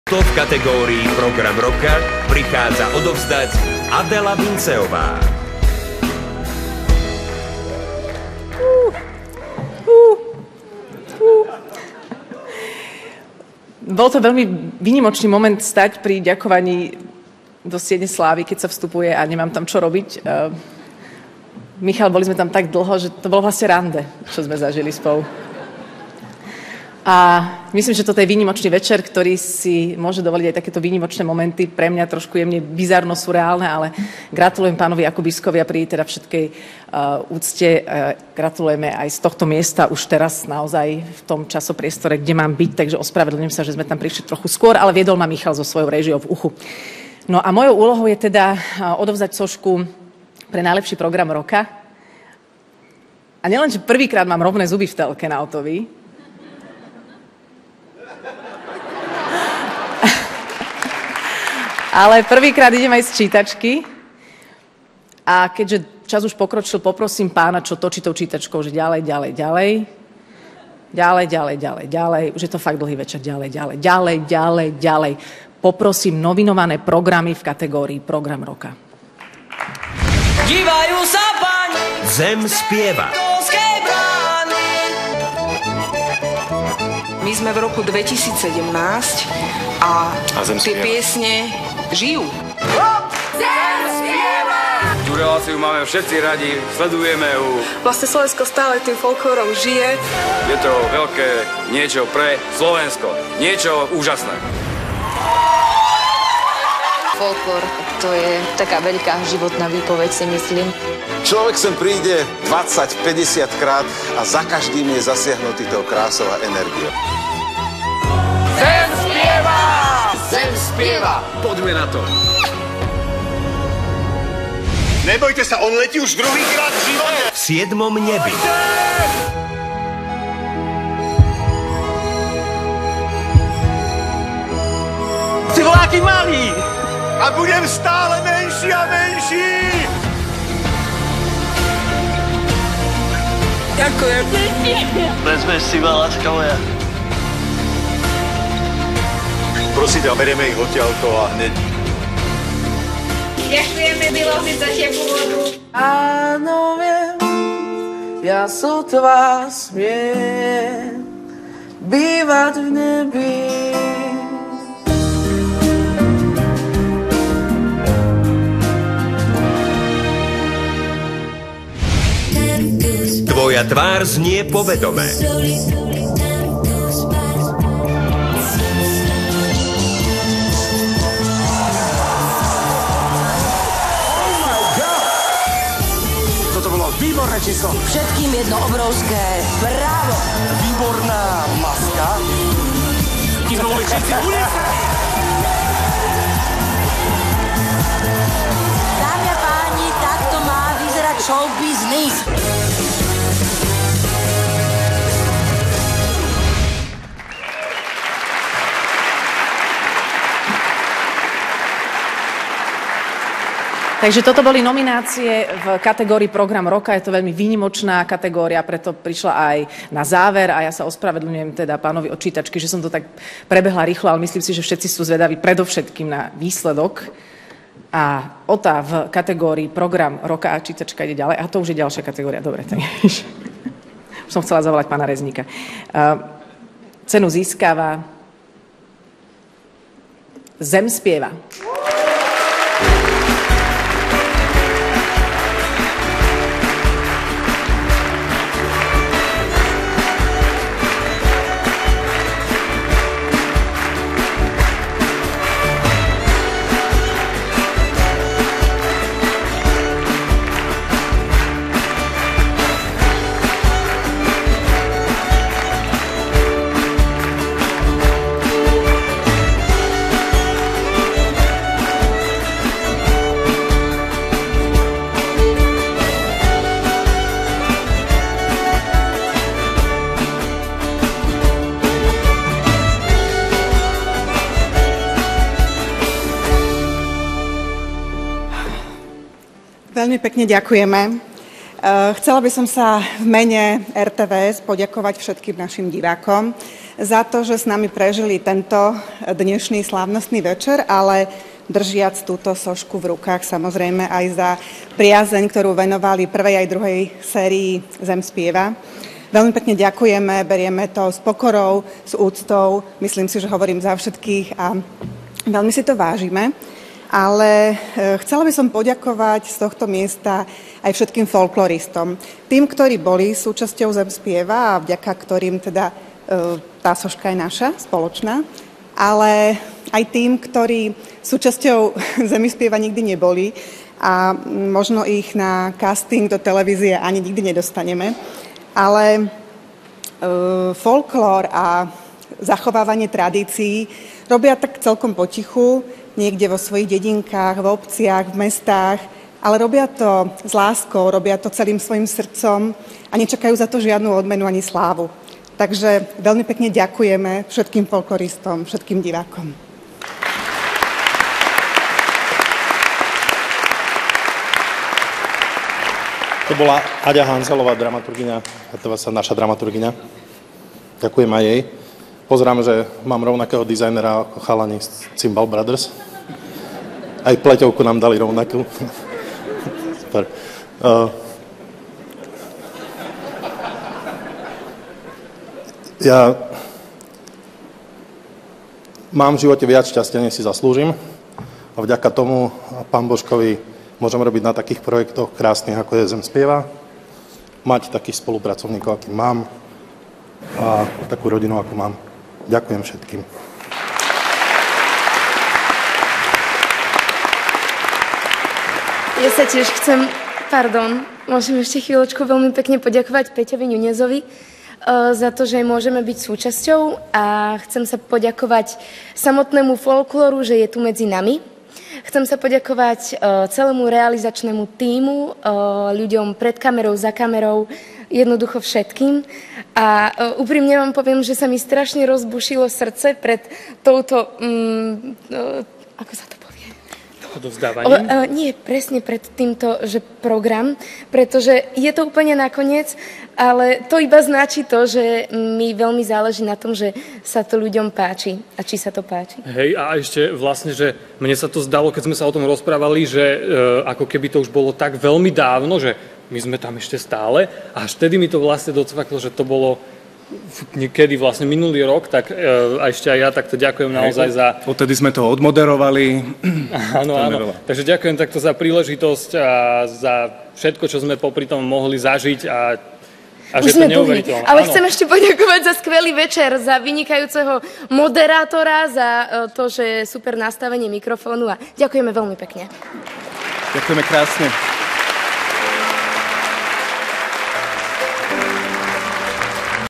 To v kategórii Program roka prichádza odovzdať Adela Vinceová. Bol to veľmi výnimočný moment stať pri ďakovaní do Siene slávy, keď sa vstupuje a nemám tam čo robiť. Michal, boli sme tam tak dlho, že to bolo vlastne rande, čo sme zažili spolu. A myslím, že toto je výnimočný večer, ktorý si môže dovoliť aj takéto výnimočné momenty. Pre mňa trošku jemne bizarno surreálne, ale gratulujem pánovi Jakubiskovi a pri teda všetkej úcte. Gratulujeme aj z tohto miesta už teraz naozaj v tom časopriestore, kde mám byť, takže ospravedlňujem sa, že sme tam prišli trochu skôr, ale viedol ma Michal so svojou réžiou v uchu. No a mojou úlohou je teda odovzdať sošku pre najlepší program roka. A nielen, že prvýkrát mám rovné zuby v telke na Otovi, ale prvýkrát idem aj z čítačky a keďže čas už pokročil, poprosím pána, čo točí tou čítačkou, že ďalej. Už je to fakt dlhý večer, ďalej. Poprosím nominované programy v kategórii Program roka. Dívajú sa pani, Zem spieva. My sme v roku 2017 a tie piesne žijú. Zem spieva! Tú reláciu máme všetci radi, sledujeme ju. Vlastne Slovensko stále tým folklórom žije. Je to veľké niečo pre Slovensko. Niečo úžasné. Folklór, to je taká veľká životná výpoveď, si myslím. Človek sem príde 20-50 krát a za každým je zasiahnutý tou krásou a energiou. Zem spieva! Zem spieva! Poďme na to. Nebojte sa, on letí už druhýkrát v živote. V 7. nebi. Si voláky malý! A budem stále menší a menší! Ďakujem. Vezmeš si ma, láskavá. Prosím ťa, berieme ich odtiaľto a hneď. Ďakujeme, Milovi, za teplú vodu. Áno, viem, ja sotva smiem bývať v nebi. Tvoja tvár znie povedomé. Toto bolo výborné číslo. Všetkým jedno obrovské bravo. Výborná maska. Ti sme boli všetci unesení. Dámy a páni, takto má vyzerať show business. Takže toto boli nominácie v kategórii Program roka. Je to veľmi výnimočná kategória, preto prišla aj na záver a ja sa ospravedlňujem teda pánovi od čítačky, že som to tak prebehla rýchlo, ale myslím si, že všetci sú zvedaví predovšetkým na výsledok. A Ota v kategórii Program roka a čítačka ide ďalej. A to už je ďalšia kategória. Dobre, tak už som chcela zavolať pána Rezníka. Cenu získava Zem spieva. Veľmi pekne ďakujeme. Chcela by som sa v mene RTVS poďakovať všetkým našim divákom za to, že s nami prežili tento dnešný slávnostný večer, ale držiac túto sošku v rukách, samozrejme aj za priazeň, ktorú venovali prvej aj druhej sérii Zem spieva. Veľmi pekne ďakujeme, berieme to s pokorou, s úctou, myslím si, že hovorím za všetkých a veľmi si to vážime. Ale chcela by som poďakovať z tohto miesta aj všetkým folkloristom. Tým, ktorí boli súčasťou Zem spieva a vďaka ktorým teda tá soška je naša, spoločná, ale aj tým, ktorí súčasťou Zemi spieva nikdy neboli a možno ich na casting do televízie ani nikdy nedostaneme. Ale folklór a zachovávanie tradícií robia tak celkom potichu, niekde vo svojich dedinkách, v obciach, v mestách, ale robia to s láskou, robia to celým svojim srdcom a nečakajú za to žiadnu odmenu ani slávu. Takže veľmi pekne ďakujeme všetkým folkloristom, všetkým divákom. To bola Aďa Hanzelová, dramaturgyňa, naša dramaturgyňa. Ďakujem aj jej. Pozerám, že mám rovnakého dizajnera ako chalani z Cymbal Brothers. Aj pleťovku nám dali rovnakú. Super. Ja mám v živote viac šťastia, než si zaslúžim. A vďaka tomu pán Božkovi môžem robiť na takých projektoch krásnych, ako je Zem spieva. Mať takých spolupracovníkov, aký mám. A takú rodinu, ako mám. Ďakujem všetkým. Ja sa tiež chcem, môžem ešte chvíľočku veľmi pekne poďakovať Peťovi Nunezovi za to, že môžeme byť súčasťou a chcem sa poďakovať samotnému folklóru, že je tu medzi nami. Chcem sa poďakovať celému realizačnému tímu, ľuďom pred kamerou, za kamerou, jednoducho všetkým. A úprimne vám poviem, že sa mi strašne rozbušilo srdce pred touto... ako sa to povie? Odovzdávaním? Nie, presne pred týmto, že program, pretože je to úplne nakoniec, ale to iba značí to, že mi veľmi záleží na tom, že sa to ľuďom páči a či sa to páči. Hej, a ešte vlastne, že mne sa to zdalo, keď sme sa o tom rozprávali, že ako keby to už bolo tak veľmi dávno, že my sme tam ešte stále a až vtedy mi to vlastne docvaklo, že to bolo niekedy vlastne minulý rok, tak a ešte aj ja takto ďakujem naozaj za... Odtedy sme to odmoderovali. Áno. Takže ďakujem takto za príležitosť a za všetko, čo sme popri tom mohli zažiť a že to neuveriteľné. Ale chcem ešte poďakovať za skvelý večer, za vynikajúceho moderátora, za to, že super nastavenie mikrofónu a ďakujeme veľmi pekne. Ďakujeme krásne.